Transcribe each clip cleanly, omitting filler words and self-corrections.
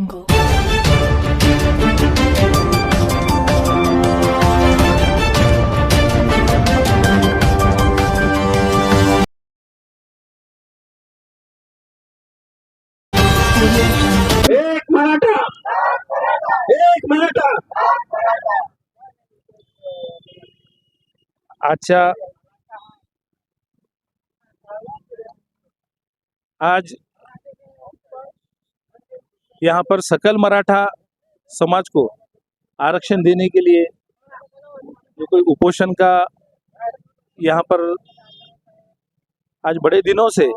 एक मराठा, एक मराठा। अच्छा, आज यहाँ पर सकल मराठा समाज को आरक्षण देने के लिए जो कोई उपोषण का यहाँ पर आज बड़े दिनों से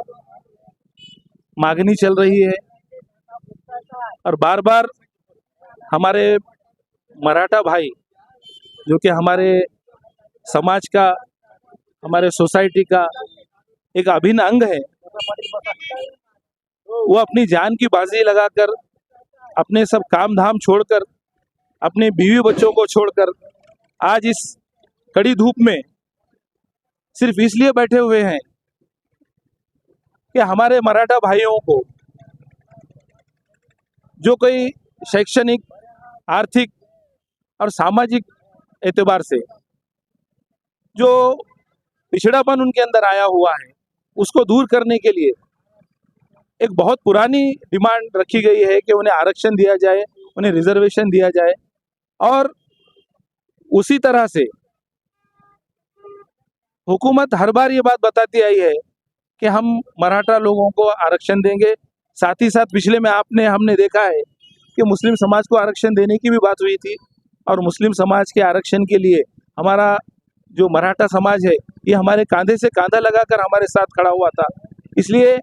मांगनी चल रही है और बार बार हमारे मराठा भाई जो कि हमारे समाज का, हमारे सोसाइटी का एक अभिन्न अंग है, वो अपनी जान की बाजी लगाकर, अपने सब काम धाम छोड़कर, अपने बीवी बच्चों को छोड़कर आज इस कड़ी धूप में सिर्फ इसलिए बैठे हुए हैं कि हमारे मराठा भाइयों को जो कोई शैक्षणिक, आर्थिक और सामाजिक एतबार से जो पिछड़ापन उनके अंदर आया हुआ है, उसको दूर करने के लिए एक बहुत पुरानी डिमांड रखी गई है कि उन्हें आरक्षण दिया जाए, उन्हें रिजर्वेशन दिया जाए। और उसी तरह से हुकूमत हर बार ये बात बताती आई है कि हम मराठा लोगों को आरक्षण देंगे। साथ ही साथ पिछले में हमने देखा है कि मुस्लिम समाज को आरक्षण देने की भी बात हुई थी और मुस्लिम समाज के आरक्षण के लिए हमारा जो मराठा समाज है ये हमारे कांधे से कांधा लगाकर हमारे साथ खड़ा हुआ था। इसलिए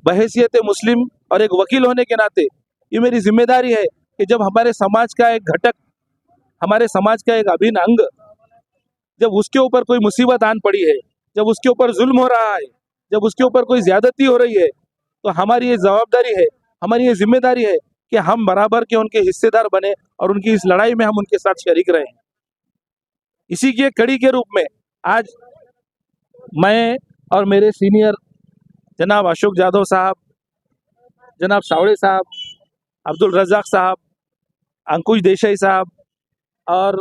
बहैसियत मुस्लिम और एक वकील होने के नाते ये मेरी जिम्मेदारी है कि जब हमारे समाज का एक घटक, हमारे समाज का एक अभिन्न अंग, जब उसके ऊपर कोई मुसीबत आन पड़ी है, जब उसके ऊपर जुल्म हो रहा है, जब उसके ऊपर कोई ज्यादती हो रही है, तो हमारी ये जवाबदारी है, हमारी ये जिम्मेदारी है कि हम बराबर के उनके हिस्सेदार बने और उनकी इस लड़ाई में हम उनके साथ शरीक रहें। इसी के कड़ी के रूप में आज मैं और मेरे सीनियर जनाब अशोक जाधव साहब, जनाब सावड़े साहब, अब्दुल रज़ाक साहब, अंकुश देसाई साहब और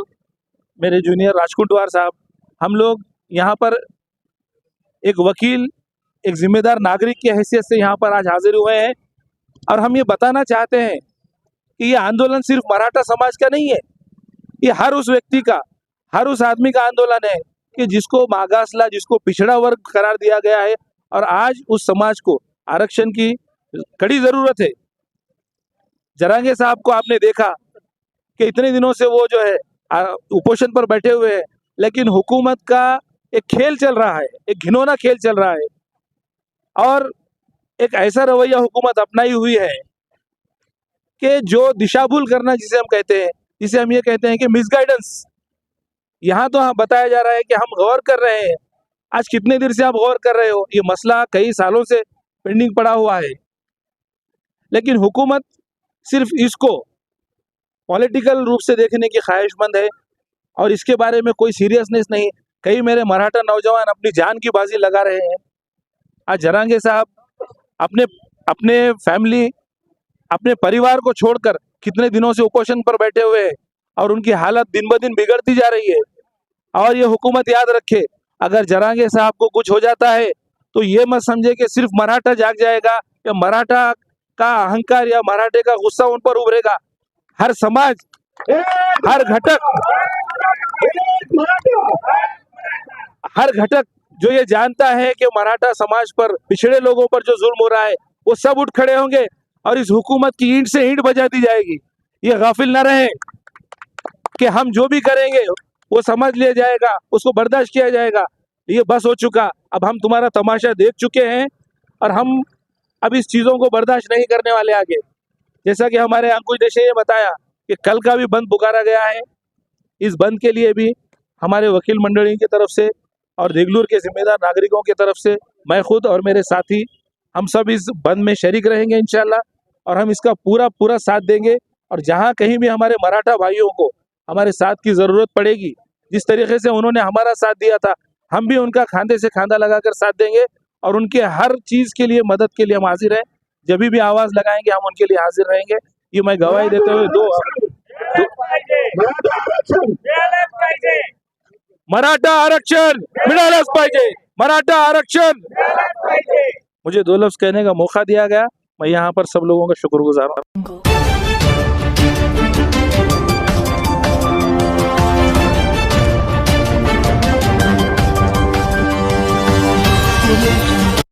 मेरे जूनियर राजकुटवार साहब, हम लोग यहाँ पर एक वकील, एक जिम्मेदार नागरिक की हैसियत से यहाँ पर आज हाजिर हुए हैं और हम ये बताना चाहते हैं कि ये आंदोलन सिर्फ मराठा समाज का नहीं है, ये हर उस व्यक्ति का, हर उस आदमी का आंदोलन है कि जिसको मागासला, जिसको पिछड़ा वर्ग करार दिया गया है और आज उस समाज को आरक्षण की कड़ी जरूरत है। जरांगे साहब को आपने देखा कि इतने दिनों से वो जो है उपोषण पर बैठे हुए हैं, लेकिन हुकूमत का एक खेल चल रहा है, एक घिनौना खेल चल रहा है और एक ऐसा रवैया हुकूमत अपनाई हुई है कि जो दिशा भूल करना जिसे हम कहते हैं, जिसे हम ये कहते हैं कि मिसगाइडेंस। यहाँ तो हाँ बताया जा रहा है कि हम गौर कर रहे हैं। आज कितने देर से आप गौर कर रहे हो? ये मसला कई सालों से पेंडिंग पड़ा हुआ है, लेकिन हुकूमत सिर्फ इसको पॉलिटिकल रूप से देखने की ख्वाहिशमंद है और इसके बारे में कोई सीरियसनेस नहीं। कई मेरे मराठा नौजवान अपनी जान की बाजी लगा रहे हैं। आज जरांगे साहब अपने अपने फैमिली, अपने परिवार को छोड़कर कितने दिनों से उपोषण पर बैठे हुए हैं और उनकी हालत दिन ब दिन बिगड़ती जा रही है। और ये हुकूमत याद रखे, अगर जरांगे साहब को कुछ हो जाता है तो ये मत समझे कि सिर्फ मराठा जाग जाएगा या मराठा का अहंकार या मराठे का गुस्सा उन पर उभरेगा। हर समाज, हर घटक जो ये जानता है कि मराठा समाज पर, पिछड़े लोगों पर जो जुल्म हो रहा है, वो सब उठ खड़े होंगे और इस हुकूमत की ईंट से ईंट बजा दी जाएगी। ये गाफिल न रहे कि हम जो भी करेंगे वो समझ लिया जाएगा, उसको बर्दाश्त किया जाएगा। ये बस हो चुका, अब हम तुम्हारा तमाशा देख चुके हैं और हम अब इस चीज़ों को बर्दाश्त नहीं करने वाले आगे। जैसा कि हमारे अंकुश देसाई ने बताया कि कल का भी बंद पुकारा गया है। इस बंद के लिए भी हमारे वकील मंडली की तरफ से और देगलूर के जिम्मेदार नागरिकों की तरफ से मैं खुद और मेरे साथी हम सब इस बंद में शरीक रहेंगे इंशाल्लाह, और हम इसका पूरा पूरा साथ देंगे। और जहाँ कहीं भी हमारे मराठा भाइयों को हमारे साथ की ज़रूरत पड़ेगी, जिस तरीके से उन्होंने हमारा साथ दिया था, हम भी उनका खांधे से खांधा लगाकर साथ देंगे और उनके हर चीज़ के लिए, मदद के लिए हम हाजिर हैं। जब भी आवाज़ लगाएंगे हम उनके लिए हाजिर रहेंगे। ये मैं गवाही देते हुए मराठा आरक्षण मिळालंच पाहिजे, मराठा आरक्षण। मुझे 2 लफ्ज कहने का मौका दिया गया, मैं यहाँ पर सब लोगों का शुक्रगुजार हूँ।